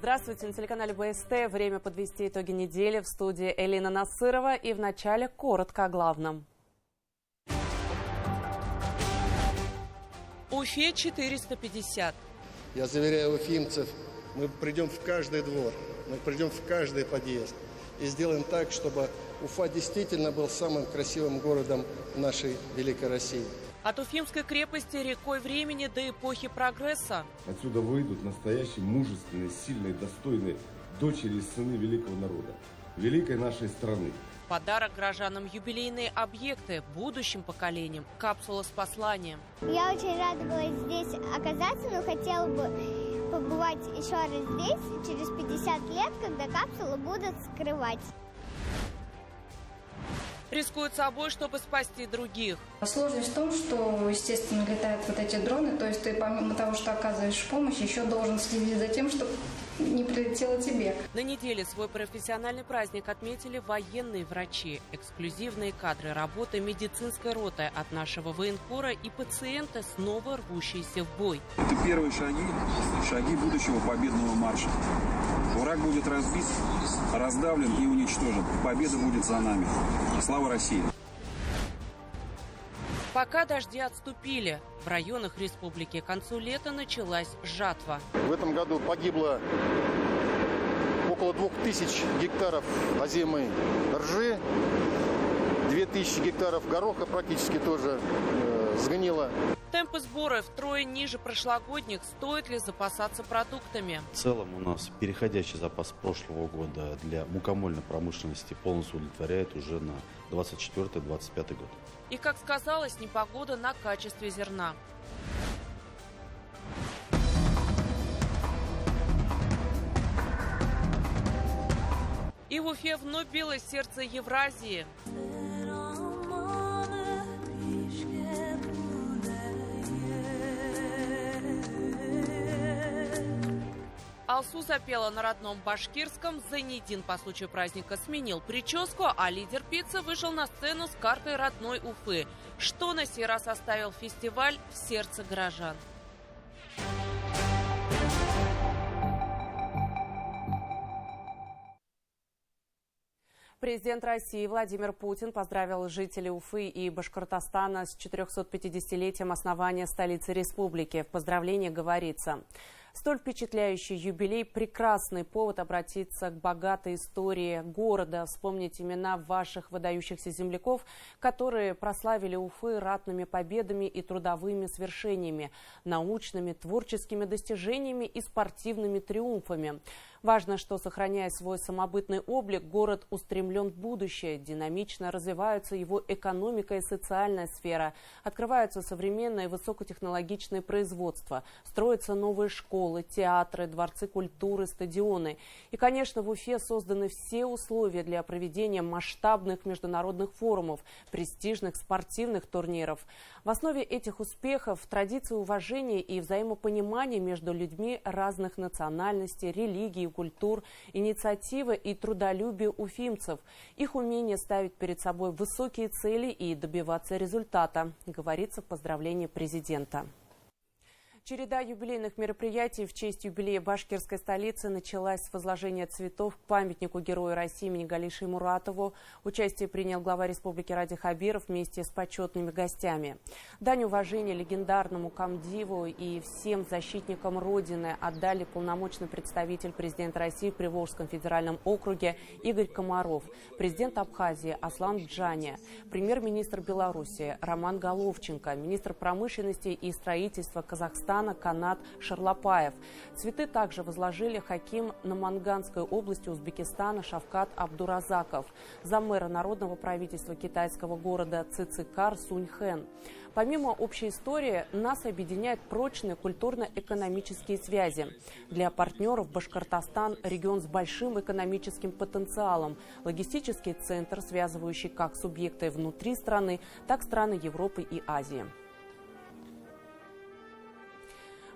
Здравствуйте, на телеканале БСТ. Время подвести итоги недели. В студии Элина Насырова. И вначале коротко о главном. Уфе 450. Я заверяю уфимцев, мы придем в каждый двор, мы придем в каждый подъезд и сделаем так, чтобы Уфа действительно был самым красивым городом нашей великой России. От Уфимской крепости рекой времени до эпохи прогресса. Отсюда выйдут настоящие мужественные, сильные, достойные дочери и сыны великого народа, великой нашей страны. Подарок горожанам юбилейные объекты, будущим поколениям, капсула с посланием. Я очень рада была здесь оказаться, но хотела бы побывать еще раз здесь через 50 лет, когда капсулу будут скрывать. Рискуют собой, чтобы спасти других. Сложность в том, что, естественно, летают вот эти дроны, то есть ты помимо того, что оказываешь помощь, еще должен следить за тем, чтобы не прилетело тебе. На неделе свой профессиональный праздник отметили военные врачи. Эксклюзивные кадры работы медицинской роты от нашего военкора и пациента, снова рвущиеся в бой. Это первые шаги будущего победного марша. Враг будет разбит, раздавлен и уничтожен. Победа будет за нами. Слава России! Пока дожди отступили, в районах республики к концу лета началась жатва. В этом году погибло около 2000 гектаров озимой ржи, 2000 гектаров гороха практически тоже сгнило. Темпы сбора втрое ниже прошлогодних. Стоит ли запасаться продуктами? В целом у нас переходящий запас прошлого года для мукомольной промышленности полностью удовлетворяет уже на 24-25 год. И, как сказалось, непогода на качестве зерна. И в Уфе вновь билось сердце Евразии. Алсу запела на родном башкирском. Зайнидин по случаю праздника сменил прическу, а лидер пиццы вышел на сцену с картой родной Уфы. Что на сей раз оставил фестиваль в сердце горожан? Президент России Владимир Путин поздравил жителей Уфы и Башкортостана с 450-летием основания столицы республики. В поздравлении говорится: столь впечатляющий юбилей – прекрасный повод обратиться к богатой истории города, вспомнить имена ваших выдающихся земляков, которые прославили Уфы ратными победами и трудовыми свершениями, научными, творческими достижениями и спортивными триумфами. Важно, что, сохраняя свой самобытный облик, город устремлен в будущее, динамично развиваются его экономика и социальная сфера, открываются современные высокотехнологичные производства, строятся новые школы, театры, дворцы культуры, стадионы. И, конечно, в Уфе созданы все условия для проведения масштабных международных форумов, престижных спортивных турниров. В основе этих успехов традиции уважения и взаимопонимания между людьми разных национальностей, религий, культур, инициативы и трудолюбие уфимцев, их умение ставить перед собой высокие цели и добиваться результата, говорится в поздравлении президента. Череда юбилейных мероприятий в честь юбилея башкирской столицы началась с возложения цветов к памятнику Герою России имени Галиши Муратову. Участие принял глава республики Ради Хабиров вместе с почетными гостями. Дань уважения легендарному комдиву и всем защитникам Родины отдали полномочный представитель президента России в Приволжском федеральном округе Игорь Комаров, президент Абхазии Аслан Джаня, премьер-министр Беларуси Роман Головченко, министр промышленности и строительства Казахстана Канат Шарлапаев. Цветы также возложили хаким Наманганской области Узбекистана Шавкат Абдуразаков, заммэра народного правительства китайского города Цицикар Суньхэн. Помимо общей истории, нас объединяют прочные культурно-экономические связи. Для партнеров Башкортостан – регион с большим экономическим потенциалом, логистический центр, связывающий как субъекты внутри страны, так и страны Европы и Азии.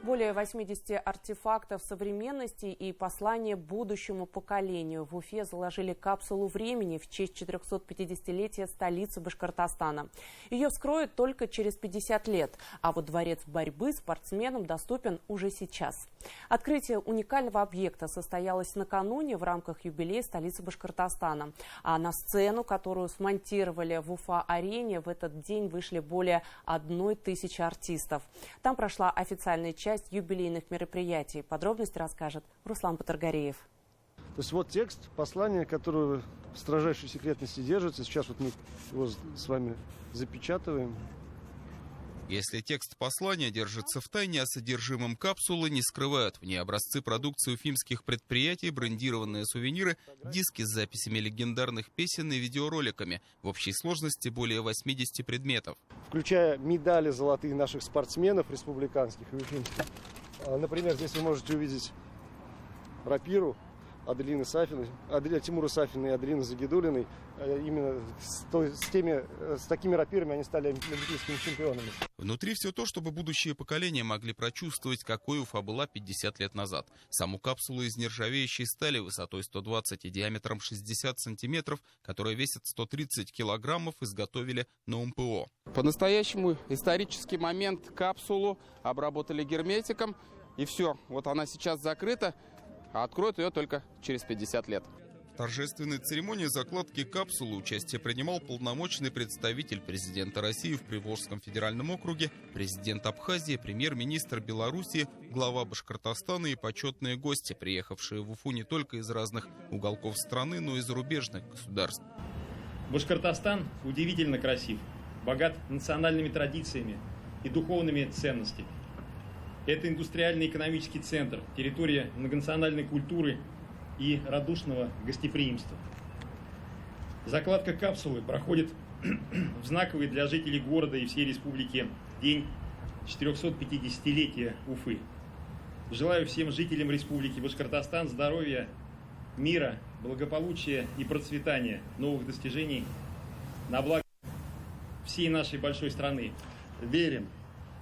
Более 80 артефактов современности и послания будущему поколению. В Уфе заложили капсулу времени в честь 450-летия столицы Башкортостана. Ее вскроют только через 50 лет, а вот дворец борьбы спортсменам доступен уже сейчас. Открытие уникального объекта состоялось накануне в рамках юбилея столицы Башкортостана. А на сцену, которую смонтировали в Уфа-арене, в этот день вышли более 1000 артистов. Там прошла официальная часть юбилейных мероприятий. Подробности расскажет Руслан Батыргареев. То есть вот текст, послание, которое в строжайшей секретности держится. Сейчас вот мы его с вами запечатываем. Если текст послания держится в тайне, о содержимом капсулы не скрывают. В ней образцы продукции уфимских предприятий, брендированные сувениры, диски с записями легендарных песен и видеороликами. В общей сложности более 80 предметов. Включая медали золотые наших спортсменов республиканских и уфимских. Например, здесь вы можете увидеть рапиру Тимура Сафина и Аделины Загидулиной. Именно с такими рапирами они стали олимпийскими чемпионами. Внутри все то, чтобы будущие поколения могли прочувствовать, какой Уфа была 50 лет назад. Саму капсулу из нержавеющей стали высотой 120 и диаметром 60 сантиметров, которая весит 130 килограммов, изготовили на УМПО. По-настоящему исторический момент. Капсулу обработали герметиком, и все. Вот она сейчас закрыта, а откроют ее только через 50 лет. В торжественной церемонии закладки капсулы участие принимал полномочный представитель президента России в Приволжском федеральном округе, президент Абхазии, премьер-министр Белоруссии, глава Башкортостана и почетные гости, приехавшие в Уфу не только из разных уголков страны, но и зарубежных государств. Башкортостан удивительно красив, богат национальными традициями и духовными ценностями. Это индустриальный экономический центр, территория многонациональной культуры и радушного гостеприимства. Закладка капсулы проходит в знаковый для жителей города и всей республики день 450-летия Уфы. Желаю всем жителям Республики Башкортостан здоровья, мира, благополучия и процветания, новых достижений на благо всей нашей большой страны. Верим,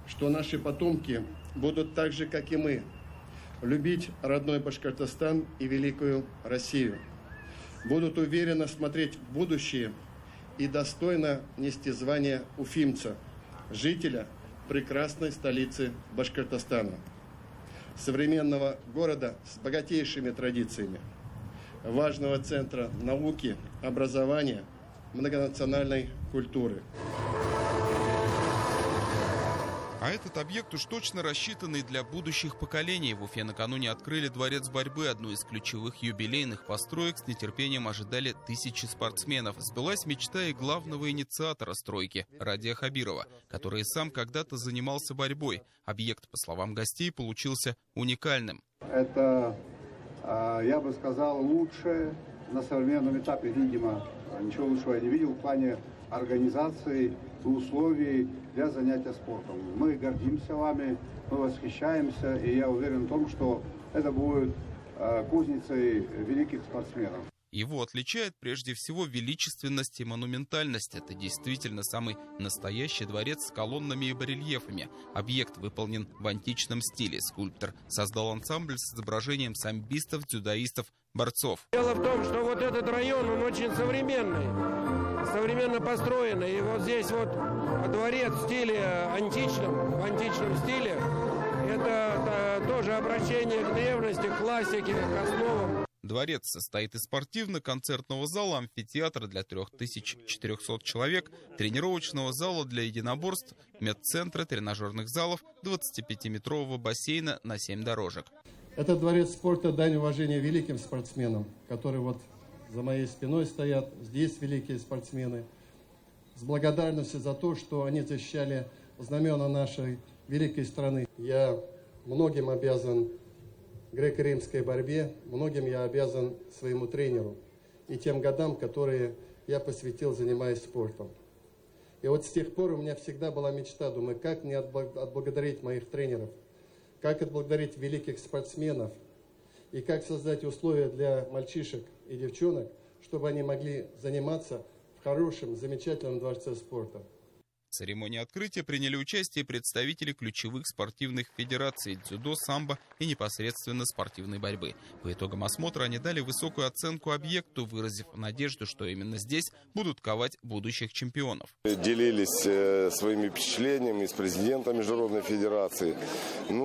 что наши потомки будут так же, как и мы, любить родной Башкортостан и великую Россию. Будут уверенно смотреть в будущее и достойно нести звание уфимца, жителя прекрасной столицы Башкортостана, современного города с богатейшими традициями, важного центра науки, образования, многонациональной культуры. А этот объект уж точно рассчитанный для будущих поколений. В Уфе накануне открыли дворец борьбы, одну из ключевых юбилейных построек. С нетерпением ожидали тысячи спортсменов. Сбылась мечта и главного инициатора стройки Радия Хабирова, который сам когда-то занимался борьбой. Объект, по словам гостей, получился уникальным. Это, я бы сказал, лучшее на современном этапе, видимо. Ничего лучшего я не видел в плане организации и условий для занятия спортом. Мы гордимся вами, мы восхищаемся, и я уверен в том, что это будет кузницей великих спортсменов. Его отличает прежде всего величественность и монументальность. Это действительно самый настоящий дворец с колоннами и барельефами. Объект выполнен в античном стиле. Скульптор создал ансамбль с изображением самбистов, дзюдоистов, борцов. Дело в том, что вот этот район, он очень современно построенный. И вот здесь вот дворец в стиле античном, в античном стиле. Это тоже обращение к древности, к классике, к основам. Дворец состоит из спортивно-концертного зала, амфитеатра для 3400 человек, тренировочного зала для единоборств, медцентра, тренажерных залов, 25-метрового бассейна на 7 дорожек. Этот дворец спорта – дань уважения великим спортсменам, которые вот за моей спиной стоят. Здесь великие спортсмены. С благодарностью за то, что они защищали знамена нашей великой страны. Я многим обязан греко-римской борьбе, многим я обязан своему тренеру и тем годам, которые я посвятил, занимаясь спортом. И вот с тех пор у меня всегда была мечта, думаю, как мне отблагодарить моих тренеров, как отблагодарить великих спортсменов и как создать условия для мальчишек и девчонок, чтобы они могли заниматься в хорошем, замечательном дворце спорта. В церемонии открытия приняли участие представители ключевых спортивных федераций дзюдо, самбо и непосредственно спортивной борьбы. По итогам осмотра они дали высокую оценку объекту, выразив надежду, что именно здесь будут ковать будущих чемпионов. Делились своими впечатлениями с президентом Международной федерации.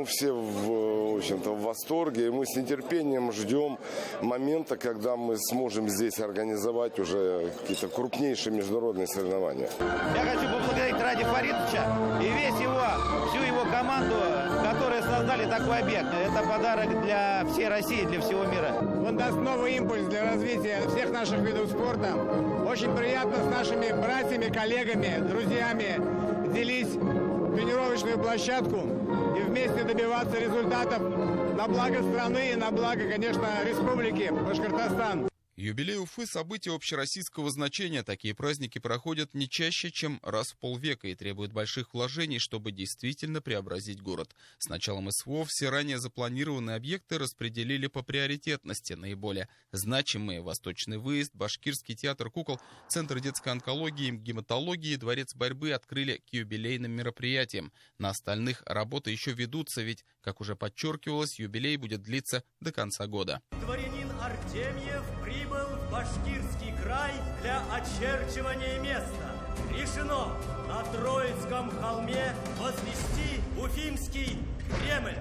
Все в общем-то в восторге, и мы с нетерпением ждем момента, когда мы сможем здесь организовать уже какие-то крупнейшие международные соревнования. Я хочу поблагодарить Ради Фаридовича и всю его команду, которые создали такой объект. Это подарок для всей России, для всего мира. Он даст новый импульс для развития всех наших видов спорта. Очень приятно с нашими братьями, коллегами, друзьями делить тренировочную площадку и вместе добиваться результатов на благо страны и на благо, конечно, республики Башкортостан. Юбилей Уфы – событие общероссийского значения. Такие праздники проходят не чаще, чем раз в полвека и требуют больших вложений, чтобы действительно преобразить город. С началом СВО все ранее запланированные объекты распределили по приоритетности. Наиболее значимые – Восточный выезд, Башкирский театр кукол, Центр детской онкологии, гематологии, Дворец борьбы открыли к юбилейным мероприятиям. На остальных работы еще ведутся, ведь, как уже подчеркивалось, юбилей будет длиться до конца года. Дворянин Артемьев прибыл в Башкирский край для очерчивания места. Решено на Троицком холме возвести Уфимский Кремль.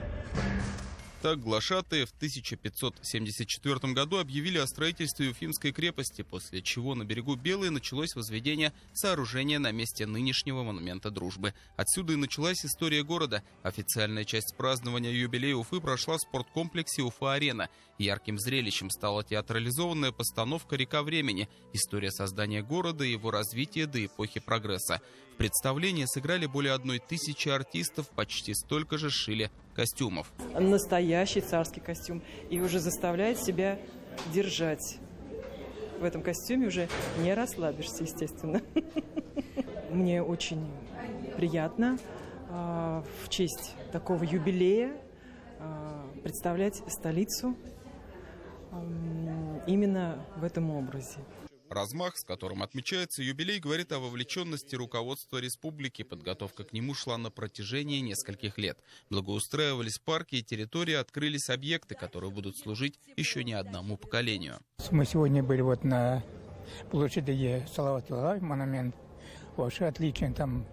Так глашатые в 1574 году объявили о строительстве Уфимской крепости, после чего на берегу Белой началось возведение сооружения на месте нынешнего монумента дружбы. Отсюда и началась история города. Официальная часть празднования юбилея Уфы прошла в спорткомплексе Уфа-Арена. Ярким зрелищем стала театрализованная постановка «Река времени». История создания города и его развития до эпохи прогресса. В представлении сыграли более 1000 артистов, почти столько же шили костюмов. Настоящий царский костюм. И уже заставляет себя держать. В этом костюме уже не расслабишься, естественно. Мне очень приятно в честь такого юбилея представлять столицу именно в этом образе. Размах, с которым отмечается юбилей, говорит о вовлеченности руководства республики. Подготовка к нему шла на протяжении нескольких лет. Благоустраивались парки и территории, открылись объекты, которые будут служить еще не одному поколению. Мы сегодня были на площади Салават Юлаев, монумент. Вообще отлично, там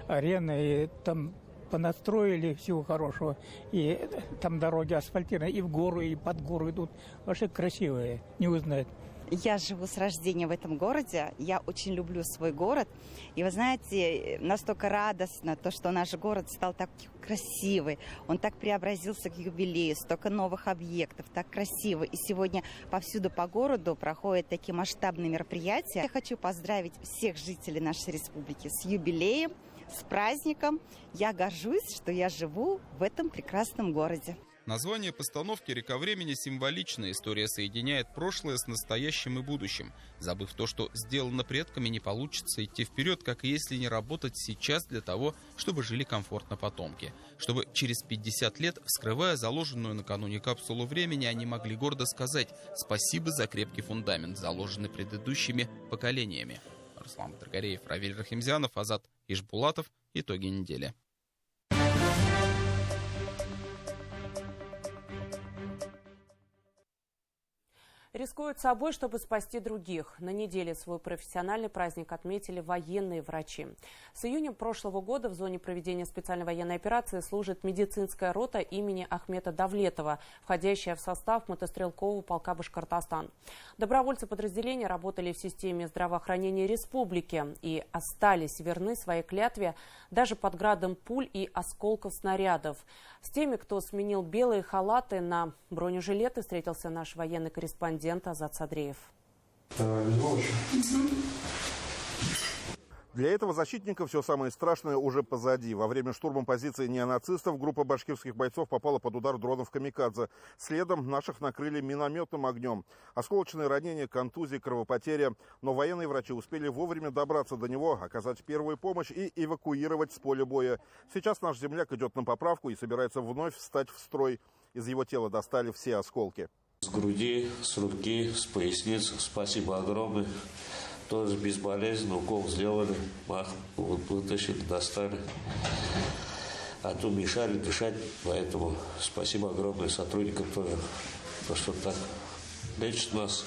арена, и там понастроили всего хорошего. И там дороги асфальтированные, и в гору, и под гору идут. Вообще красивые, не узнать. Я живу с рождения в этом городе, я очень люблю свой город. И вы знаете, настолько радостно то, что наш город стал так красивый, он так преобразился к юбилею, столько новых объектов, так красиво. И сегодня повсюду по городу проходят такие масштабные мероприятия. Я хочу поздравить всех жителей нашей республики с юбилеем, с праздником. Я горжусь, что я живу в этом прекрасном городе. Название постановки «Река времени» символичная. История соединяет прошлое с настоящим и будущим. Забыв то, что сделано предками, не получится идти вперед, как и если не работать сейчас для того, чтобы жили комфортно потомки. Чтобы через 50 лет, вскрывая заложенную накануне капсулу времени, они могли гордо сказать «Спасибо за крепкий фундамент, заложенный предыдущими поколениями». Руслан Батыргареев, Равиль Рахимзянов, Азат Ишбулатов. Итоги недели. Рискуют собой, чтобы спасти других. На неделе свой профессиональный праздник отметили военные врачи. С июня прошлого года в зоне проведения специальной военной операции служит медицинская рота имени Ахмета Давлетова, входящая в состав мотострелкового полка «Башкортостан». Добровольцы подразделения работали в системе здравоохранения республики и остались верны своей клятве даже под градом пуль и осколков снарядов. С теми, кто сменил белые халаты на бронежилеты, встретился наш военный корреспондент Азат Садреев. Для этого защитника все самое страшное уже позади. Во время штурма позиций неонацистов группа башкирских бойцов попала под удар дронов «Камикадзе». Следом наших накрыли минометным огнем. Осколочные ранения, контузии, кровопотеря. Но военные врачи успели вовремя добраться до него, оказать первую помощь и эвакуировать с поля боя. Сейчас наш земляк идет на поправку и собирается вновь встать в строй. Из его тела достали все осколки. С груди, с руки, с поясницы. Спасибо огромное. тоже безболезненно, укол сделали, мах, вот, вытащили, достали. А то мешали дышать, поэтому спасибо огромное сотрудникам тоже, что так лечат нас,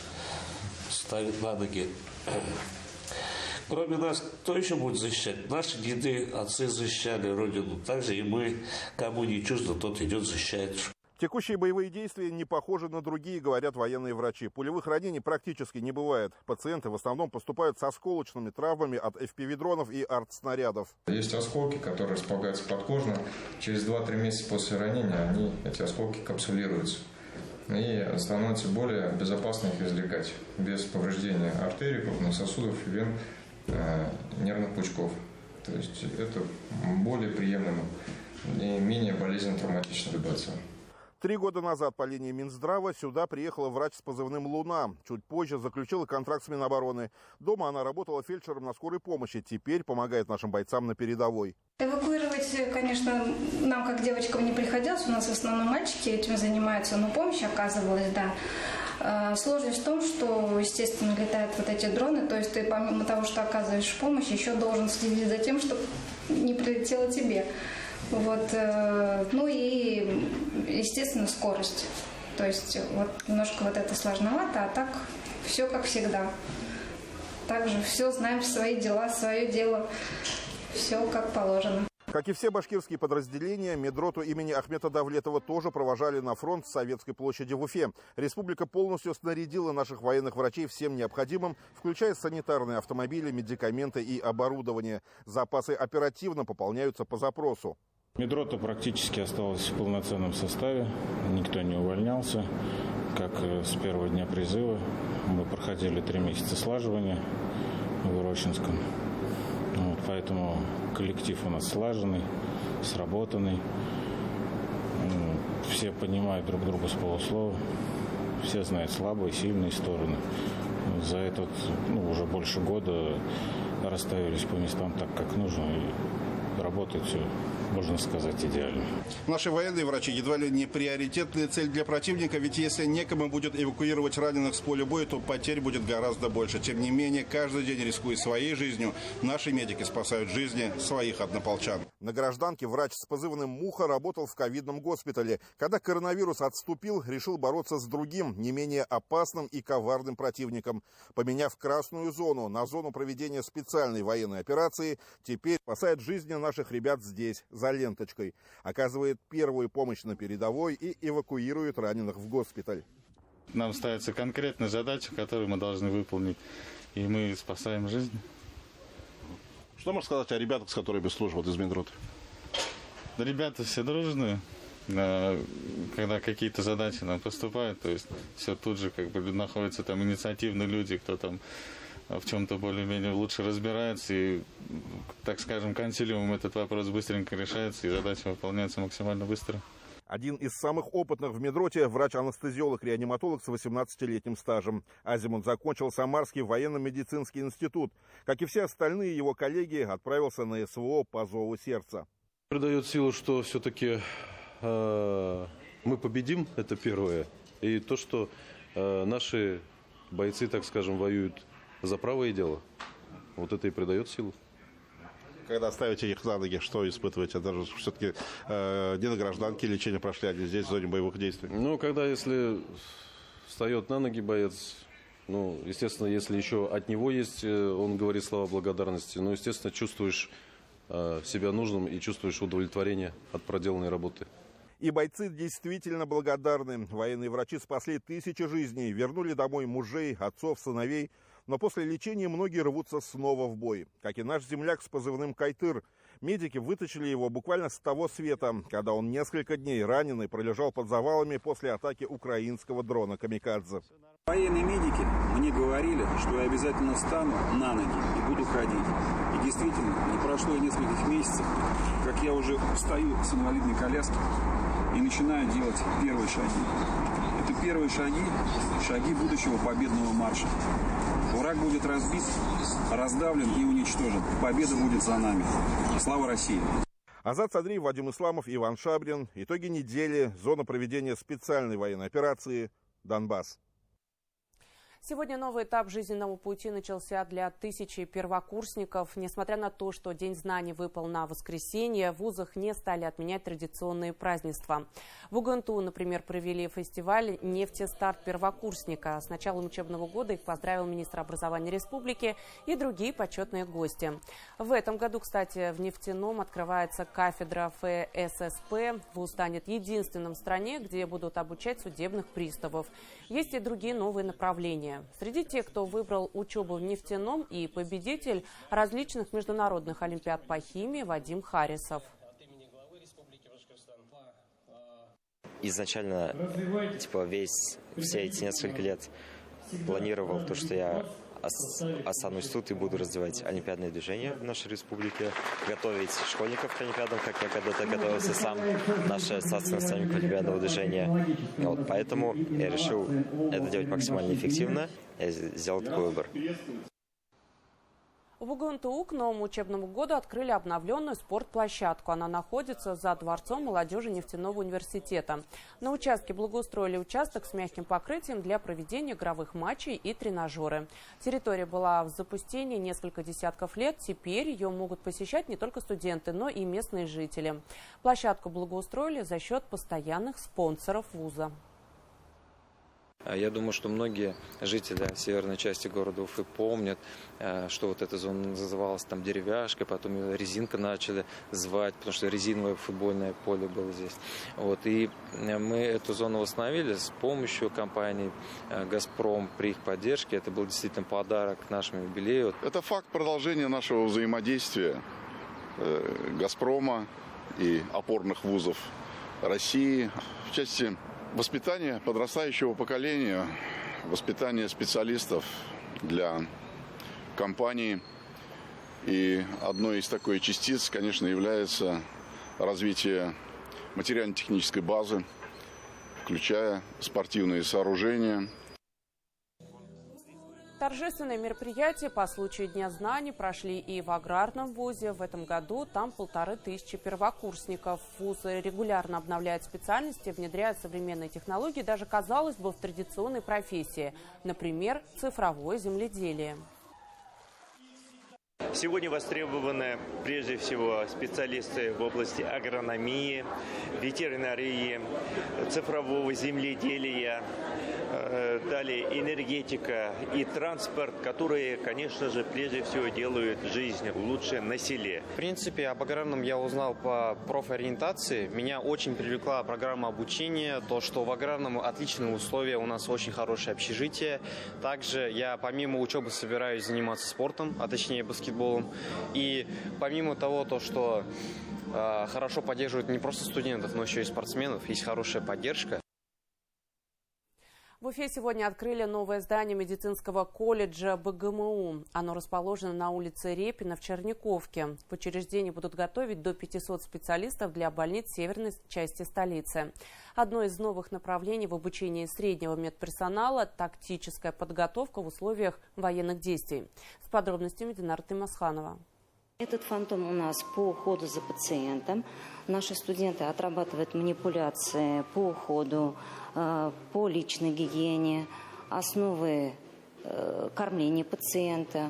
ставят на ноги. Кроме нас, кто еще будет защищать? Наши деды, отцы защищали Родину. Также и мы, кому не чуждо, тот идет, защищает. Текущие боевые действия не похожи на другие, говорят военные врачи. Пулевых ранений практически не бывает. Пациенты в основном поступают с осколочными травмами от FPV-дронов и артснарядов. Есть осколки, которые располагаются подкожно. Через 2-3 месяца после ранения эти осколки капсулируются. И становится более безопасно их извлекать. Без повреждения артерий, крупных сосудов, вен, нервных пучков. То есть это более приемлемо и менее болезненно травматичная ситуация. 3 года назад по линии Минздрава сюда приехала врач с позывным «Луна». Чуть позже заключила контракт с Минобороны. Дома она работала фельдшером на скорой помощи. Теперь помогает нашим бойцам на передовой. Эвакуировать, конечно, нам как девочкам не приходилось. У нас в основном мальчики этим занимаются, но помощь оказывалась, да. Сложность в том, что, естественно, летают вот эти дроны. То есть ты помимо того, что оказываешь помощь, еще должен следить за тем, чтобы не прилетело тебе. Вот, ну и, естественно, скорость. То есть вот немножко вот это сложновато, а так все как всегда. Также все знаем, свои дела, свое дело, все как положено. Как и все башкирские подразделения, медроту имени Ахмета Давлетова тоже провожали на фронт с Советской площади в Уфе. Республика полностью снарядила наших военных врачей всем необходимым, включая санитарные автомобили, медикаменты и оборудование. Запасы оперативно пополняются по запросу. Медрота практически осталась в полноценном составе, никто не увольнялся. Как с первого дня призыва мы проходили 3 месяца слаживания в Рощинском. Вот, поэтому коллектив у нас слаженный, сработанный. Все понимают друг друга с полуслова. Все знают слабые и сильные стороны. За этот уже больше года расставились по местам так, как нужно. И работает все, можно сказать, идеально. Наши военные врачи едва ли не приоритетная цель для противника, ведь если некому будет эвакуировать раненых с поля боя, то потерь будет гораздо больше. Тем не менее, каждый день, рискуя своей жизнью, наши медики спасают жизни своих однополчан. На гражданке врач с позывным «Муха» работал в ковидном госпитале. Когда коронавирус отступил, решил бороться с другим, не менее опасным и коварным противником. Поменяв красную зону на зону проведения специальной военной операции, теперь спасает жизни наших ребят здесь, за ленточкой. Оказывает первую помощь на передовой и эвакуирует раненых в госпиталь. Нам ставится конкретная задача, которую мы должны выполнить, и мы спасаем жизнь. Что можно сказать о ребятах, с которыми служат из Миндроты? Да, ребята все дружные. Когда какие-то задачи нам поступают, то есть все тут же находятся там инициативные люди, кто там в чем-то более-менее лучше разбирается, и, так скажем, консилиумом этот вопрос быстренько решается, и задача выполняется максимально быстро. Один из самых опытных в медроте – врач-анестезиолог-реаниматолог с 18-летним стажем. Азимут закончил Самарский военно-медицинский институт. Как и все остальные его коллеги, отправился на СВО по зову сердца. Придает силу, что все-таки мы победим, это первое. И то, что наши бойцы, так скажем, воюют за правое дело, вот это и придает силу. Когда ставите их на ноги, что испытываете? Даже все-таки не на гражданке лечение прошли, а здесь, в зоне боевых действий. Если встает на ноги боец, естественно, если еще от него есть, он говорит слова благодарности, естественно, чувствуешь себя нужным и чувствуешь удовлетворение от проделанной работы. И бойцы действительно благодарны. Военные врачи спасли тысячи жизней, вернули домой мужей, отцов, сыновей. Но после лечения многие рвутся снова в бой. Как и наш земляк с позывным «Кайтыр». Медики вытащили его буквально с того света, когда он несколько дней раненый пролежал под завалами после атаки украинского дрона «Камикадзе». Военные медики мне говорили, что я обязательно встану на ноги и буду ходить. И действительно, не прошло и нескольких месяцев, как я уже встаю с инвалидной коляски и начинаю делать первые шаги. Это первые шаги будущего победного марша. Враг будет разбит, раздавлен и уничтожен. Победа будет за нами. Слава России! Азат Садриев, Вадим Исламов, Иван Шабрин. Итоги недели. Зона проведения специальной военной операции «Донбасс». Сегодня новый этап жизненного пути начался для 1000 первокурсников. Несмотря на то, что День знаний выпал на воскресенье, в вузах не стали отменять традиционные празднества. В УГНТУ, например, провели фестиваль «Нефтестарт первокурсника». С началом учебного года их поздравил министр образования республики и другие почетные гости. В этом году, кстати, в Нефтяном открывается кафедра ФССП. Вуз станет единственным в стране, где будут обучать судебных приставов. Есть и другие новые направления. Среди тех, кто выбрал учебу в Нефтяном, и победитель различных международных олимпиад по химии Вадим Харисов. Изначально, все эти несколько лет планировал то, что я останусь тут и буду развивать олимпиадные движения в нашей республике, готовить школьников к олимпиадам, как я когда-то готовился сам, наша ассоциация наставников олимпиадного движения. Вот, поэтому я решил это делать максимально эффективно и сделал такой выбор. В УГНТУ к новому учебному году открыли обновленную спортплощадку. Она находится за Дворцом молодежи Нефтяного университета. На участке благоустроили участок с мягким покрытием для проведения игровых матчей и тренажеры. Территория была в запустении несколько десятков лет. Теперь ее могут посещать не только студенты, но и местные жители. Площадку благоустроили за счет постоянных спонсоров вуза. Я думаю, что многие жители северной части города Уфы помнят, что вот эта зона называлась там деревяшкой, потом резинка начали звать, потому что резиновое футбольное поле было здесь. Вот, и мы эту зону восстановили с помощью компании «Газпром» при их поддержке. Это был действительно подарок к нашему юбилею. Это факт продолжения нашего взаимодействия «Газпрома» и опорных вузов России в части воспитание подрастающего поколения, воспитание специалистов для компании. И одной из такой частиц, конечно, является развитие материально-технической базы, включая спортивные сооружения. Торжественные мероприятия по случаю Дня знаний прошли и в аграрном вузе. В этом году там 1500 первокурсников. Вуз регулярно обновляет специальности, внедряет современные технологии, даже, казалось бы, в традиционной профессии. Например, цифровое земледелие. Сегодня востребованы прежде всего специалисты в области агрономии, ветеринарии, цифрового земледелия, далее энергетика и транспорт, которые, конечно же, прежде всего делают жизнь лучше на селе. В принципе, об аграрном я узнал по профориентации. Меня очень привлекла программа обучения, то, что в аграрном отличные условия, у нас очень хорошее общежитие. Также я помимо учебы собираюсь заниматься спортом, а точнее баскетболом. И помимо того, то, что хорошо поддерживают не просто студентов, но еще и спортсменов, есть хорошая поддержка. В Уфе сегодня открыли новое здание медицинского колледжа БГМУ. Оно расположено на улице Репина в Черниковке. В учреждении будут готовить до 500 специалистов для больниц северной части столицы. Одно из новых направлений в обучении среднего медперсонала – тактическая подготовка в условиях военных действий. С подробностями Динара Тимасханова. Этот фантом у нас по уходу за пациентом. Наши студенты отрабатывают манипуляции по уходу, по личной гигиене, основы кормления пациента.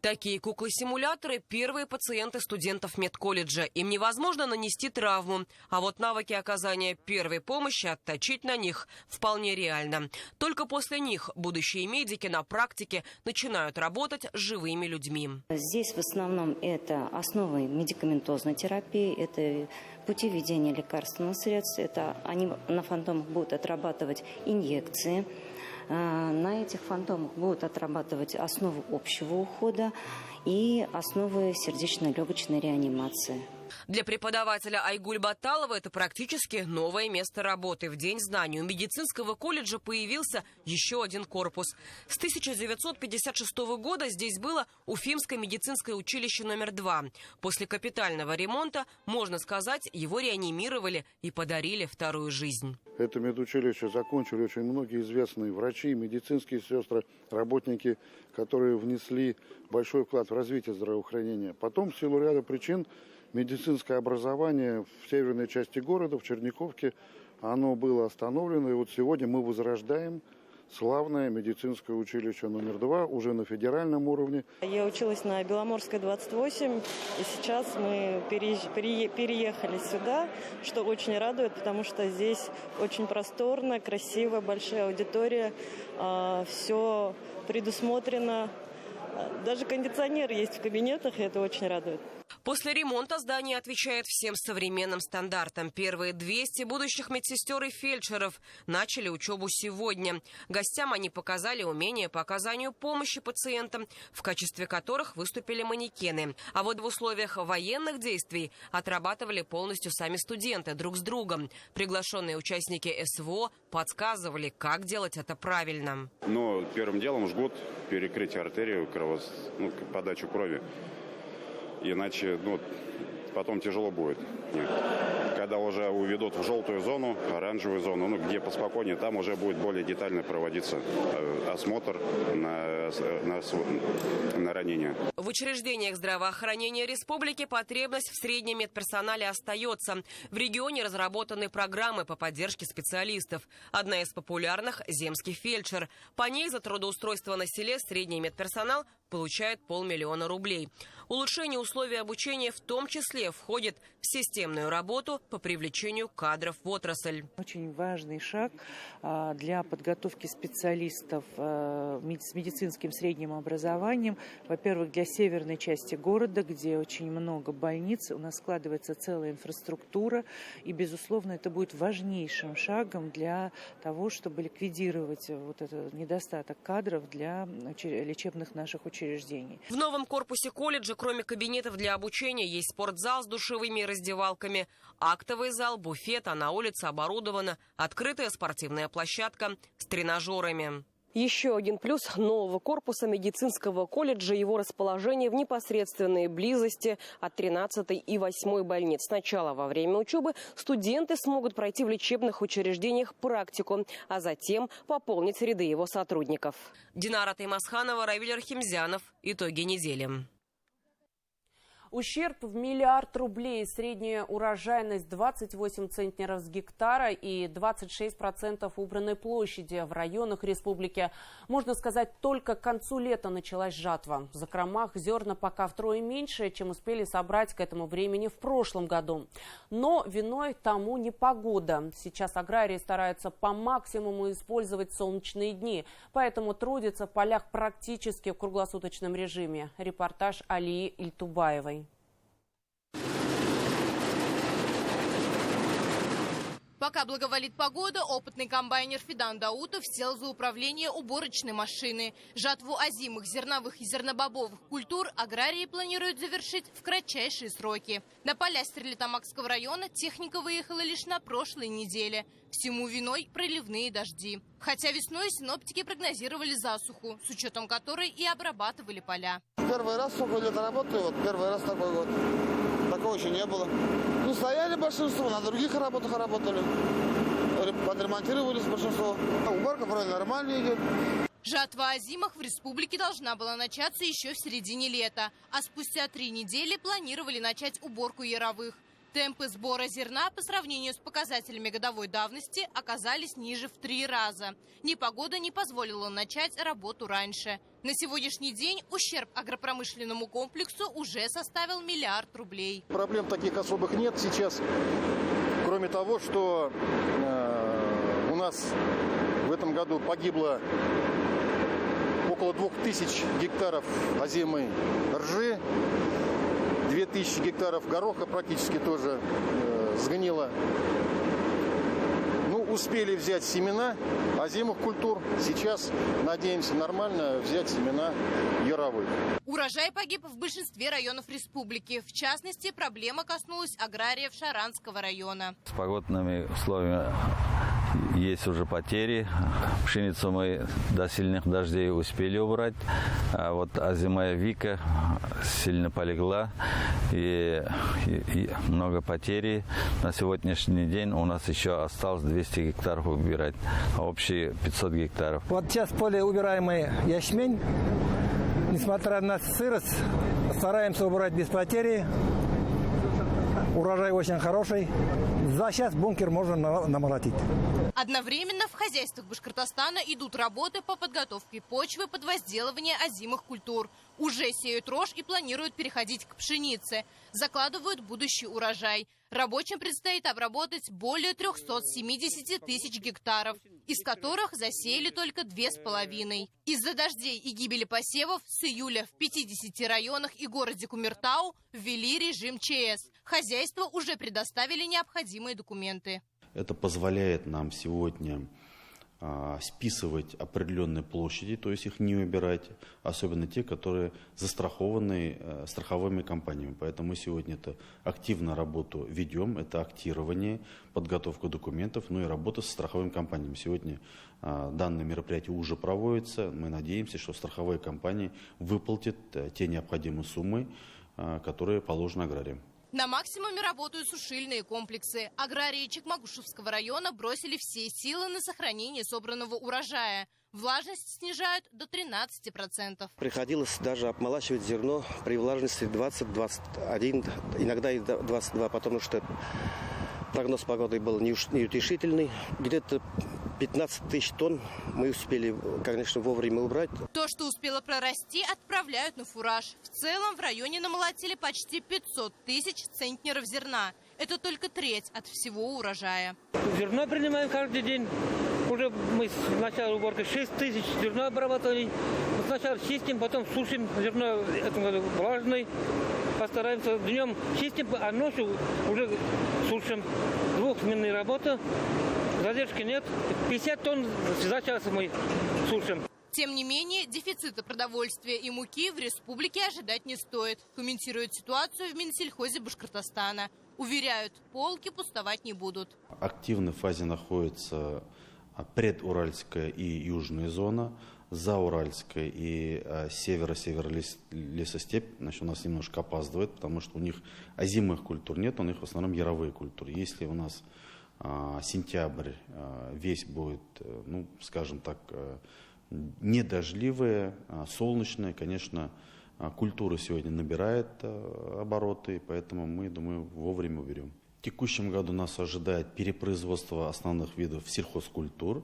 Такие куклы-симуляторы – первые пациенты студентов медколледжа. Им невозможно нанести травму. А вот навыки оказания первой помощи отточить на них вполне реально. Только после них будущие медики на практике начинают работать с живыми людьми. Здесь в основном это основы медикаментозной терапии, это пути введения лекарственных средств, это они на фантомах будут отрабатывать инъекции. На этих фантомах будут отрабатывать основы общего ухода и основы сердечно-легочной реанимации. Для преподавателя Айгуль Баталова это практически новое место работы. В День знаний у медицинского колледжа появился еще один корпус. С 1956 года здесь было Уфимское медицинское училище номер 2. После капитального ремонта, можно сказать, его реанимировали и подарили вторую жизнь. Это медучилище закончили очень многие известные врачи, медицинские сестры, работники, которые внесли большой вклад в развитие здравоохранения. Потом, в силу ряда причин, медицинское образование в северной части города, в Черниковке, оно было остановлено. И вот сегодня мы возрождаем славное медицинское училище номер 2 уже на федеральном уровне. Я училась на Беломорской 28, и сейчас мы переехали сюда, что очень радует, потому что здесь очень просторно, красиво, большая аудитория, все предусмотрено. Даже кондиционер есть в кабинетах, и это очень радует. После ремонта здание отвечает всем современным стандартам. Первые 200 будущих медсестер и фельдшеров начали учебу сегодня. Гостям они показали умения по оказанию помощи пациентам, в качестве которых выступили манекены. А вот в условиях военных действий отрабатывали полностью сами студенты друг с другом. Приглашенные участники СВО подсказывали, как делать это правильно. Но первым делом жгут, перекрытие артерии, подачу крови. Иначе потом тяжело будет. Когда уже уведут в желтую зону, оранжевую зону, где поспокойнее, там уже будет более детально проводиться осмотр на ранение. В учреждениях здравоохранения республики потребность в среднем медперсонале остается. В регионе разработаны программы по поддержке специалистов. Одна из популярных – земский фельдшер. По ней за трудоустройство на селе средний медперсонал получает 500 000 рублей. Улучшение условий обучения в том числе входит в системную работу по привлечению кадров в отрасль. Очень важный шаг для подготовки специалистов с медицинским средним образованием. Во-первых, для северной части города, где очень много больниц, у нас складывается целая инфраструктура. И, безусловно, это будет важнейшим шагом для того, чтобы ликвидировать вот этот недостаток кадров для лечебных наших учреждений. В новом корпусе колледжа, кроме кабинетов для обучения, есть спортзал с душевыми и раздевалками, актовый зал, буфет, а на улице оборудована открытая спортивная площадка с тренажерами. Еще один плюс нового корпуса медицинского колледжа – его расположение в непосредственной близости от 13-й и 8-й больниц. Сначала во время учебы студенты смогут пройти в лечебных учреждениях практику, а затем пополнить ряды его сотрудников. Динара Таймасханова, Равиль Архимзянов. Итоги недели. Ущерб в 1 миллиард рублей, средняя урожайность 28 центнеров с гектара и 26% убранной площади в районах республики. Можно сказать, только к концу лета началась жатва. В закромах зерна пока втрое меньше, чем успели собрать к этому времени в прошлом году. Но виной тому непогода. Сейчас аграрии стараются по максимуму использовать солнечные дни, поэтому трудятся в полях практически в круглосуточном режиме. Репортаж Алии Ильтубаевой. Пока благоволит погода, опытный комбайнер Фидан Даутов сел за управление уборочной машины. Жатву озимых, зерновых и зернобобовых культур аграрии планируют завершить в кратчайшие сроки. На поля Стерлитамакского района техника выехала лишь на прошлой неделе. Всему виной проливные дожди. Хотя весной синоптики прогнозировали засуху, с учетом которой и обрабатывали поля. Первый раз сколько лет работаю, первый раз такой год. Такого еще не было. Стояли большинство, на других работах работали. Подремонтировались большинство. Уборка вроде нормально идет. Жатва озимых в республике должна была начаться еще в середине лета. А спустя 3 недели планировали начать уборку яровых. Темпы сбора зерна по сравнению с показателями годовой давности оказались ниже в 3 раза. Непогода не позволила начать работу раньше. На сегодняшний день ущерб агропромышленному комплексу уже составил 1 миллиард рублей. Проблем таких особых нет сейчас, кроме того, что у нас в этом году погибло около 2000 гектаров озимой ржи. 2000 гектаров гороха практически тоже сгнило. Успели взять семена озимых культур. Сейчас надеемся нормально взять семена яровых. Урожай погиб в большинстве районов республики. В частности, проблема коснулась аграриев Шаранского района. С погодными условиями есть уже потери. Пшеницу мы до сильных дождей успели убрать. А вот озимая Вика сильно полегла. И много потерь. На сегодняшний день у нас еще осталось 200 гектаров убирать, а общие 500 гектаров. Вот сейчас в поле убираемый ячмень. Несмотря на сырость, стараемся убрать без потери. урожай очень хороший. За сейчас бункер можно намолотить. Одновременно в хозяйствах Башкортостана идут работы по подготовке почвы под возделывание озимых культур. Уже сеют рожь и планируют переходить к пшенице. Закладывают будущий урожай. Рабочим предстоит обработать более 370 тысяч гектаров, из которых засеяли только 2,5. Из-за дождей и гибели посевов с июля в 50 районах и городе Кумертау ввели режим ЧС. Хозяйству уже предоставили необходимые документы. Это позволяет нам сегодня списывать определенные площади, то есть их не убирать, особенно те, которые застрахованы страховыми компаниями. Поэтому мы сегодня это активно работу ведем, это актирование, подготовка документов, ну и работа со страховыми компаниями. Сегодня данное мероприятие уже проводится, мы надеемся, что страховые компании выплатят те необходимые суммы, которые положены аграриям. На максимуме работают сушильные комплексы. Аграрии Чекмагушевского района бросили все силы на сохранение собранного урожая. Влажность снижают до 13%. Приходилось даже обмолачивать зерно при влажности 20-21, иногда и 22, потому что прогноз погоды был неутешительный. Где-то 15 тысяч тонн мы успели, конечно, вовремя убрать. То, что успело прорасти, отправляют на фураж. В целом в районе намолотили почти 500 тысяч центнеров зерна. Это только треть от всего урожая. Зерно принимаем каждый день. Уже мы с начала уборки 6 тысяч зерна обрабатывали. Сначала чистим, потом сушим. Зерно влажное. Постараемся днем чистим, а ночью уже сушим. Двухсменная работа. Задержки нет. 50 тонн за час мы сушим. Тем не менее, дефицита продовольствия и муки в республике ожидать не стоит. Комментируют ситуацию в Минсельхозе Башкортостана. Уверяют, полки пустовать не будут. В активной фазе находится предуральская и южная зона, зауральская и северо-северо-лесостепь. Значит, у нас немножко опаздывает, потому что у них озимых культур нет, у них в основном яровые культуры. Если у нас сентябрь весь будет, ну, скажем так, недождливая, солнечная, конечно, культура сегодня набирает обороты, поэтому мы, думаю, вовремя уберем. В текущем году нас ожидает перепроизводство основных видов сельхозкультур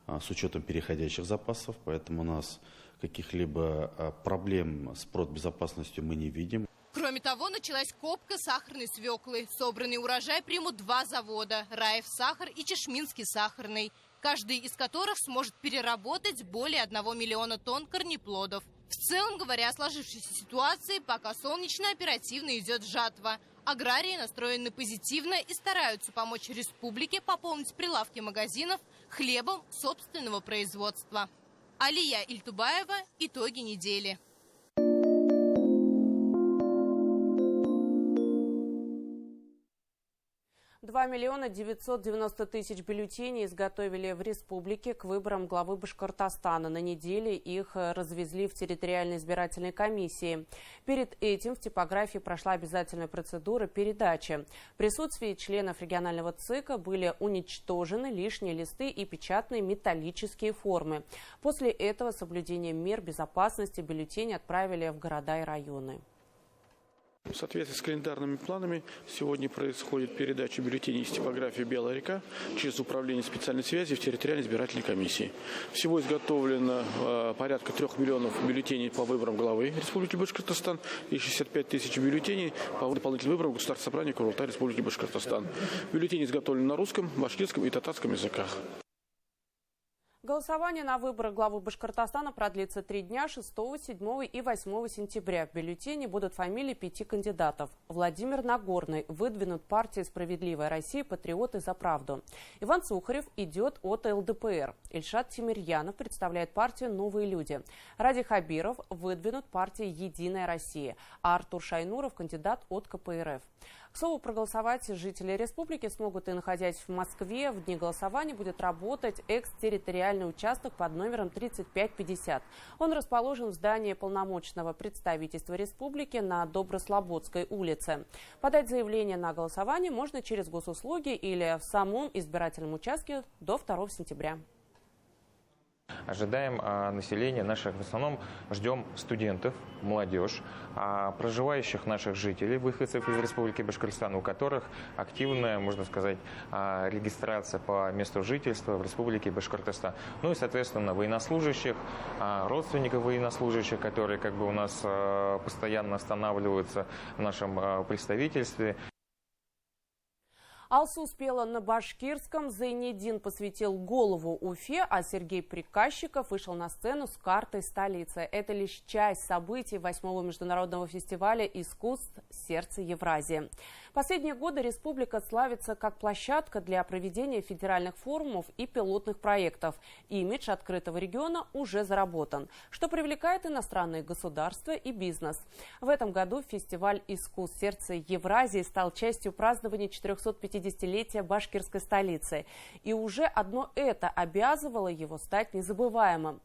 с учетом переходящих запасов, поэтому у нас каких-либо проблем с продбезопасностью мы не видим. Кроме того, началась копка сахарной свеклы. Собранный урожай примут 2 завода – Раев сахар и Чешминский сахарный, каждый из которых сможет переработать более 1 миллиона тонн корнеплодов. В целом, говоря о сложившейся ситуации, пока солнечно, оперативно идет жатва. Аграрии настроены позитивно и стараются помочь республике пополнить прилавки магазинов хлебом собственного производства. Алия Ильтубаева. Итоги недели. 2 миллиона 990 тысяч бюллетеней изготовили в республике к выборам главы Башкортостана. На неделе их развезли в территориальной избирательной комиссии. Перед этим в типографии прошла обязательная процедура передачи. В присутствии членов регионального ЦИКа были уничтожены лишние листы и печатные металлические формы. После этого с соблюдением мер безопасности бюллетени отправили в города и районы. В соответствии с календарными планами сегодня происходит передача бюллетеней из типографии «Белая река» через управление специальной связи в территориальной избирательной комиссии. Всего изготовлено порядка 3 миллионов бюллетеней по выборам главы Республики Башкортостан и 65 тысяч бюллетеней по дополнительным выборам Государственного собрания Курултая Республики Башкортостан. Бюллетени изготовлены на русском, башкирском и татарском языках. Голосование на выборы главы Башкортостана продлится 3 дня, 6, 7 и 8 сентября. В бюллетене будут фамилии 5 кандидатов. Владимир Нагорный выдвинут партией «Справедливая Россия. Патриоты за правду». Иван Сухарев идет от ЛДПР. Ильшат Тимирьянов представляет партию «Новые люди». Ради Хабиров выдвинут партию «Единая Россия», а Артур Шайнуров – кандидат от КПРФ. К слову, проголосовать жители республики смогут и находясь в Москве. В дни голосования будет работать экстерриториальный участок под номером 3550. Он расположен в здании полномочного представительства республики на Доброслободской улице. Подать заявление на голосование можно через госуслуги или в самом избирательном участке до 2 сентября. Ожидаем населения наших, в основном ждем студентов, молодежь, проживающих наших жителей, выходцев из Республики Башкортостан, у которых активная, можно сказать, регистрация по месту жительства в Республике Башкортостан. Ну и, соответственно, военнослужащих, родственников военнослужащих, которые как бы у нас постоянно останавливаются в нашем представительстве. Алсу спела на башкирском, Зайнеддин посвятил голову Уфе, а Сергей Приказчиков вышел на сцену с картой столицы. Это лишь часть событий 8-го международного фестиваля искусств «Сердце Евразии». Последние годы республика славится как площадка для проведения федеральных форумов и пилотных проектов. Имидж открытого региона уже заработан, что привлекает иностранные государства и бизнес. В этом году фестиваль искусств «Сердце Евразии» стал частью празднования 450-летия башкирской столицы. И уже одно это обязывало его стать незабываемым.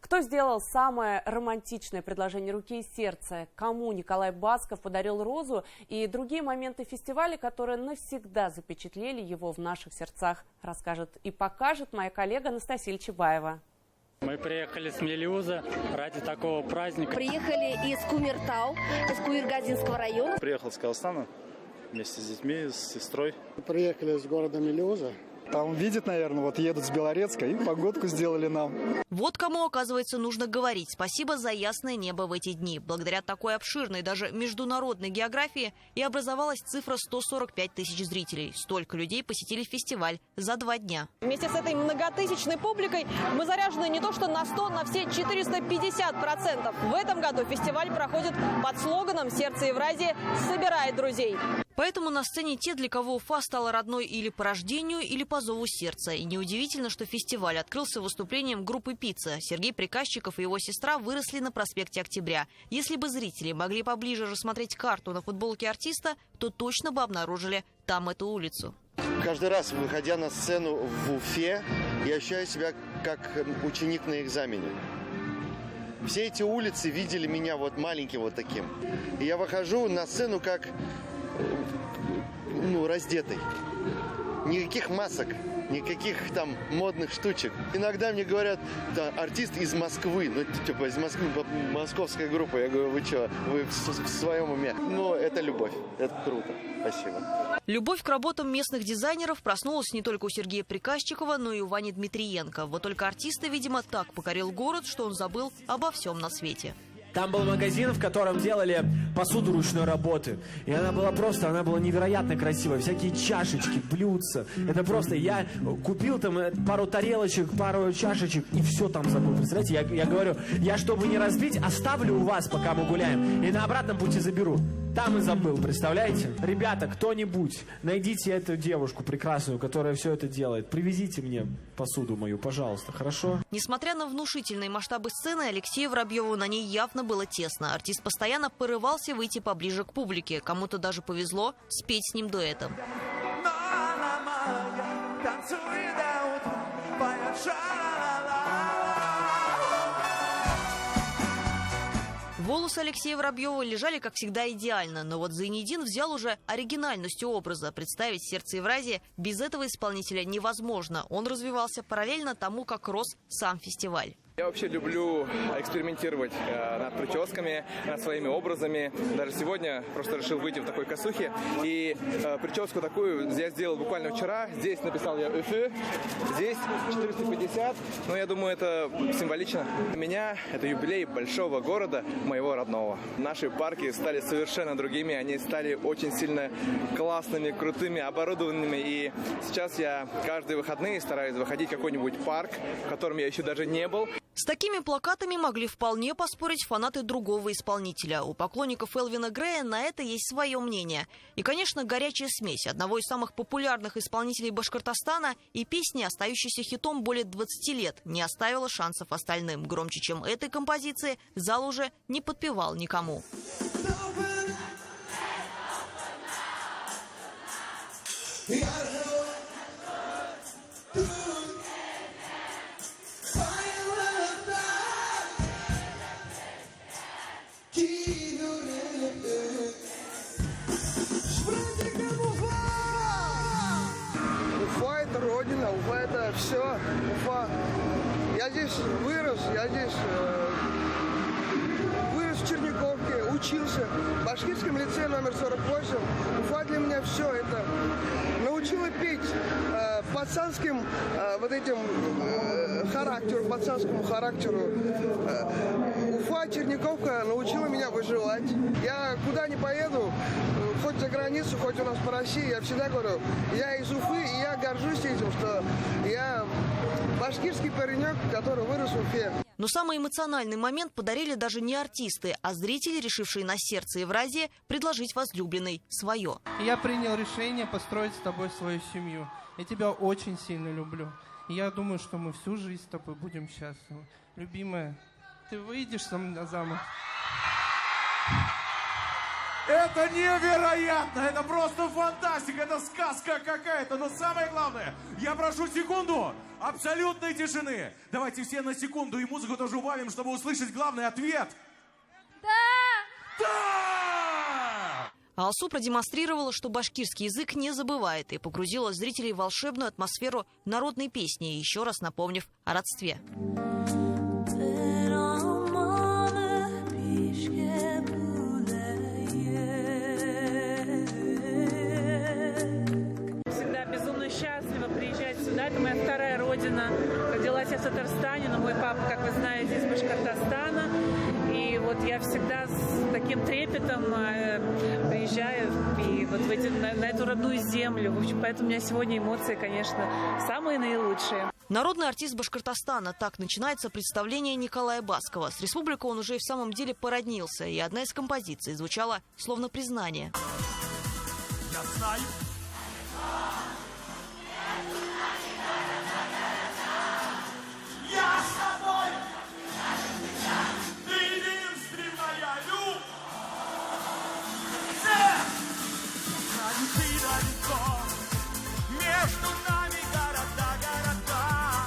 Кто сделал самое романтичное предложение руки и сердца? Кому Николай Басков подарил розу? И другие моменты фестиваля, которые навсегда запечатлели его в наших сердцах, расскажет и покажет моя коллега Анастасия Чебаева. Мы приехали с Мелиуза ради такого праздника. Приехали из Кумертау, из Куиргазинского района. Приехал с Казахстана вместе с детьми, с сестрой. Приехали из города Мелиуза. Там видят, наверное, вот едут с Белорецка и погодку сделали нам. Вот кому, оказывается, нужно говорить спасибо за ясное небо в эти дни. Благодаря такой обширной, даже международной географии и образовалась цифра 145 тысяч зрителей. Столько людей посетили фестиваль за 2 дня. Вместе с этой многотысячной публикой мы заряжены не то что на 100, на все 450%. В этом году фестиваль проходит под слоганом «Сердце Евразии собирает друзей». Поэтому на сцене те, для кого Уфа стала родной или по рождению, или по зову сердца. И неудивительно, что фестиваль открылся выступлением группы «Пицца». Сергей Приказчиков и его сестра выросли на проспекте Октября. Если бы зрители могли поближе рассмотреть карту на футболке артиста, то точно бы обнаружили там эту улицу. Каждый раз, выходя на сцену в Уфе, я ощущаю себя как ученик на экзамене. Все эти улицы видели меня вот маленьким вот таким. И я выхожу на сцену как раздетый. Никаких масок, никаких там модных штучек. Иногда мне говорят, да, артист из Москвы, типа из Москвы, московская группа. Я говорю, вы что, вы в своем уме? Но это любовь, это круто. Спасибо. Любовь к работам местных дизайнеров проснулась не только у Сергея Приказчикова, но и у Вани Дмитриенко. Вот только артиста, видимо, так покорил город, что он забыл обо всем на свете. Там был магазин, в котором делали посуду ручной работы. И она была невероятно красивая. Всякие чашечки, блюдца. Это просто, я купил там пару тарелочек, пару чашечек, и все там забыл. Представляете, я говорю, я чтобы не разбить, оставлю у вас, пока мы гуляем, и на обратном пути заберу. Там и забыл, представляете? Ребята, кто-нибудь, найдите эту девушку прекрасную, которая все это делает. Привезите мне посуду мою, пожалуйста, хорошо? Несмотря на внушительные масштабы сцены, Алексею Воробьеву на ней явно было тесно. Артист постоянно порывался выйти поближе к публике. Кому-то даже повезло спеть с ним дуэтом. Волосы Алексея Воробьева лежали, как всегда, идеально. Но вот Зайнеддин взял уже оригинальностью образа. Представить «Сердце Евразии» без этого исполнителя невозможно. Он развивался параллельно тому, как рос сам фестиваль. Я вообще люблю экспериментировать над прическами, над своими образами. Даже сегодня просто решил выйти в такой косухе. И прическу такую я сделал буквально вчера. Здесь написал я «Уфы», здесь 450. Но я думаю, это символично. Для меня это юбилей большого города, моего родного. Наши парки стали совершенно другими. Они стали очень сильно классными, крутыми, оборудованными. И сейчас я каждые выходные стараюсь выходить в какой-нибудь парк, в котором я еще даже не был. С такими плакатами могли вполне поспорить фанаты другого исполнителя. У поклонников Элвина Грея на это есть свое мнение. И, конечно, горячая смесь одного из самых популярных исполнителей Башкортостана и песни, остающейся хитом более 20 лет, не оставила шансов остальным. Громче, чем этой композиции, зал уже не подпевал никому. Уфа — это родина, Уфа — это все. Уфа. Я здесь здесь вырос, я здесь вырос в Черниковке, учился в башкирском лицее номер 48. Уфа для меня все это. Научила петь пацанским вот этим характеру, пацанскому характеру. Уфа, Черниковка научила меня выживать. Я куда ни поеду, хоть за границу, хоть у нас по России, я всегда говорю, я из Уфы, и я горжусь этим, что я башкирский паренек, который вырос в Уфе. Но самый эмоциональный момент подарили даже не артисты, а зрители, решившие на сердце Евразии предложить возлюбленной свое. Я принял решение построить с тобой свою семью. Я тебя очень сильно люблю. И я думаю, что мы всю жизнь с тобой будем счастливы. Любимая, ты выйдешь со мной замуж? Это невероятно! Это просто фантастика! Это сказка какая-то! Но самое главное, я прошу секунду абсолютной тишины. Давайте все на секунду и музыку тоже убавим, чтобы услышать главный ответ. Да! Да! Алсу продемонстрировала, что башкирский язык не забывает, и погрузила зрителей в волшебную атмосферу народной песни, еще раз напомнив о родстве. Всегда безумно счастлива приезжать сюда. Это моя вторая родина. Родилась я в Татарстане, но мой папа, как вы знаете, из Башкортостана. И вот я всегда с таким трепетом приезжаю и вот на эту родную землю. В общем, поэтому у меня сегодня эмоции, конечно, самые наилучшие. Народный артист Башкортостана. Так начинается представление Николая Баскова. С республикой он уже и в самом деле породнился. И одна из композиций звучала словно признание. Я знаю. Я с тобой. Ты единственная любовь. Знаю, ты далеко. Между нами города.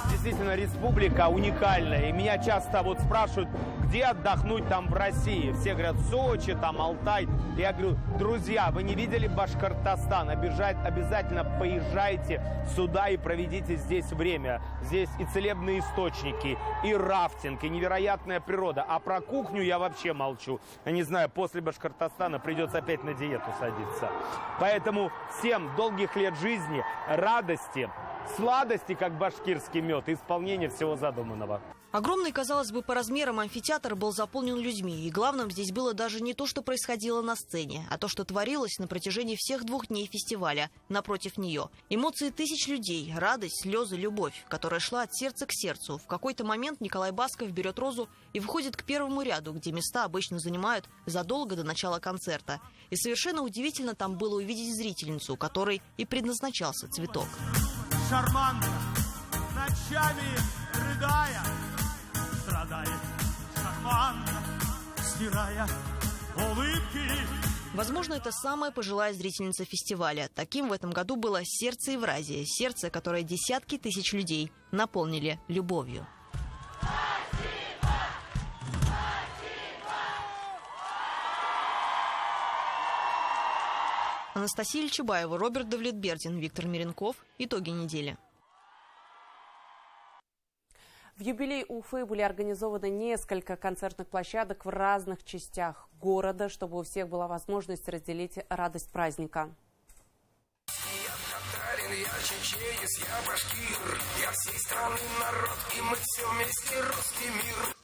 Действительно, республика уникальная. И меня часто вот спрашивают, где отдохнуть там в России. Все говорят, Сочи, там Алтай. Я говорю, друзья, вы не видели Башкортостан? Обязательно поезжайте сюда и проведите здесь время. Здесь и целебные источники, и рафтинг, и невероятная природа. А про кухню я вообще молчу. Я не знаю, после Башкортостана придется опять на диету садиться. Поэтому всем долгих лет жизни, радости, сладости, как башкирский мед, и исполнения всего задуманного. Огромный, казалось бы, по размерам амфитеатр был заполнен людьми. И главным здесь было даже не то, что происходило на сцене, а то, что творилось на протяжении всех 2 дней фестиваля напротив нее. Эмоции тысяч людей, радость, слезы, любовь, которая шла от сердца к сердцу. В какой-то момент Николай Басков берет розу и выходит к первому ряду, где места обычно занимают задолго до начала концерта. И совершенно удивительно там было увидеть зрительницу, которой и предназначался цветок. Шарманка, ночами рыдая, страдает шарманка, стирая улыбки. Возможно, это самая пожилая зрительница фестиваля. Таким в этом году было сердце Евразии. Сердце, которое десятки тысяч людей наполнили любовью. Анастасия Чубаева, Роберт Давлетбердин, Виктор Миренков. Итоги недели. В юбилей Уфы были организованы несколько концертных площадок в разных частях города, чтобы у всех была возможность разделить радость праздника. Я чеченец, я башкир, я всей страны народ, и мы все вместе русский мир.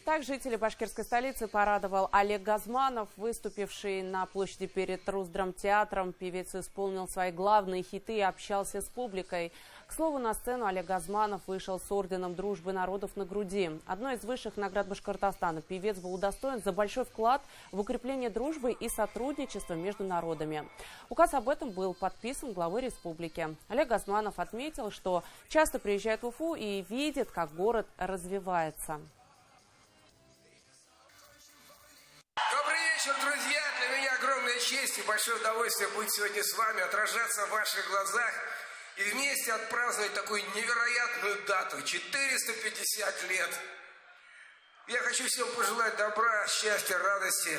Так жители башкирской столицы порадовал Олег Газманов, выступивший на площади перед Русдрамтеатром. Певец исполнил свои главные хиты и общался с публикой. К слову, на сцену Олег Газманов вышел с орденом Дружбы народов на груди. Одной из высших наград Башкортостана певец был удостоен за большой вклад в укрепление дружбы и сотрудничества между народами. Указ об этом был подписан главой республики. Олег Газманов отметил, что часто приезжает в Уфу и видит, как город развивается. Добрый вечер, друзья! Для меня огромная честь и большое удовольствие быть сегодня с вами, отражаться в ваших глазах и вместе отпраздновать такую невероятную дату – 450 лет. Я хочу всем пожелать добра, счастья, радости.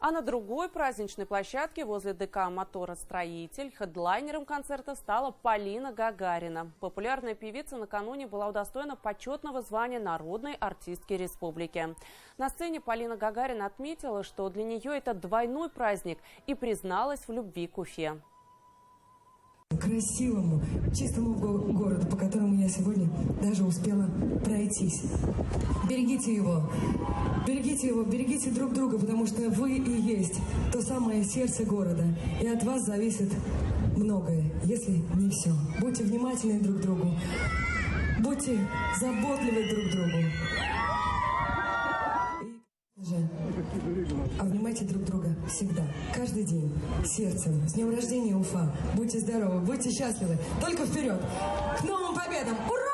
А на другой праздничной площадке возле ДК «Моторостроитель» хедлайнером концерта стала Полина Гагарина. Популярная певица накануне была удостоена почетного звания народной артистки республики. На сцене Полина Гагарина отметила, что для нее это двойной праздник, и призналась в любви к Уфе. Красивому, чистому городу, по которому я сегодня даже успела пройтись. Берегите его, берегите друг друга, потому что вы и есть то самое сердце города. И от вас зависит многое, если не все. Будьте внимательны друг к другу, будьте заботливы друг к другу. Обнимайте друг друга всегда, каждый день, сердцем. С днем рождения, Уфа! Будьте здоровы, будьте счастливы. Только вперед! К новым победам! Ура!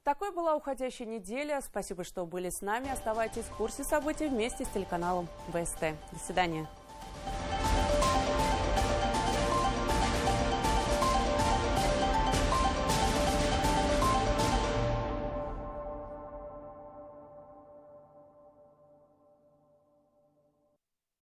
Такой была уходящая неделя. Спасибо, что были с нами. Оставайтесь в курсе событий вместе с телеканалом ВСТ. До свидания.